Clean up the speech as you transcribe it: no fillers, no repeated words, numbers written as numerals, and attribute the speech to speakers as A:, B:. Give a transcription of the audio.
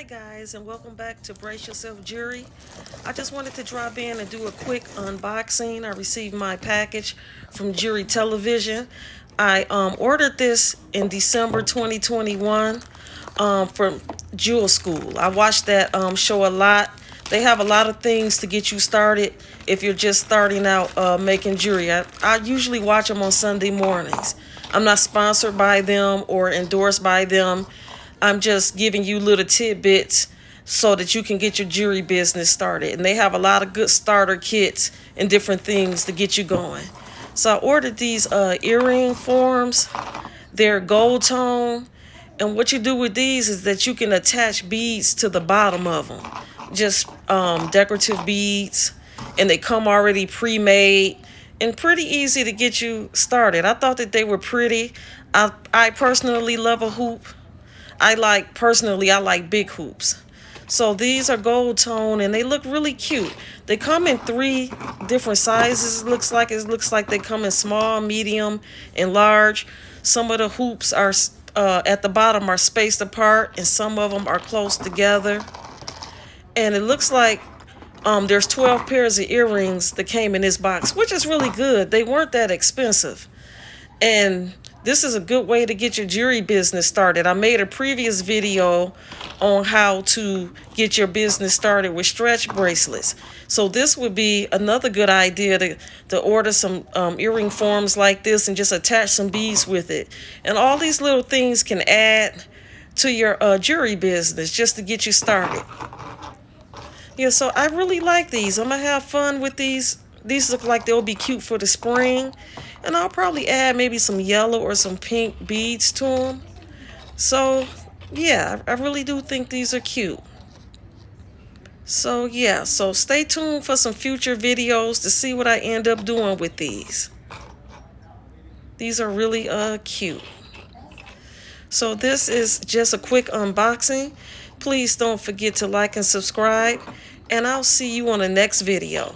A: guys, and welcome back to Brace Yourself Jewelry. I just wanted to drop in and do a quick unboxing. I received my package from Jewelry Television. I ordered this in December 2021 from Jewel School. I watched that show a lot. They have a lot of things to get you started if you're just starting out making jewelry. I usually watch them on Sunday mornings. I'm not sponsored by them or endorsed by them. I'm just giving you little tidbits so that you can get your jewelry business started. And they have a lot of good starter kits and different things to get you going. So I ordered these earring forms. They're gold tone. And what you do with these is that you can attach beads to the bottom of them. Just decorative beads. And they come already pre-made and pretty easy to get you started. I thought that they were pretty. I personally love a hoop. I like big hoops. So these are gold tone and they look really cute. They come in 3 different sizes. It looks like they come in small, medium, and large. Some of the hoops are at the bottom are spaced apart and some of them are close together. And it looks like there's 12 pairs of earrings that came in this box, which is really good. They weren't that expensive. And this is a good way to get your jewelry business started. I made a previous video on how to get your business started with stretch bracelets. So this would be another good idea to order some earring forms like this and just attach some beads with it. And all these little things can add to your jewelry business just to get you started. Yeah, so I really like these. I'm going to have fun with these. These look like they'll be cute for the spring. And I'll probably add maybe some yellow or some pink beads to them. So, yeah, I really do think these are cute. So, yeah, so stay tuned for some future videos to see what I end up doing with these. These are really cute. So this is just a quick unboxing. Please don't forget to like and subscribe. And I'll see you on the next video.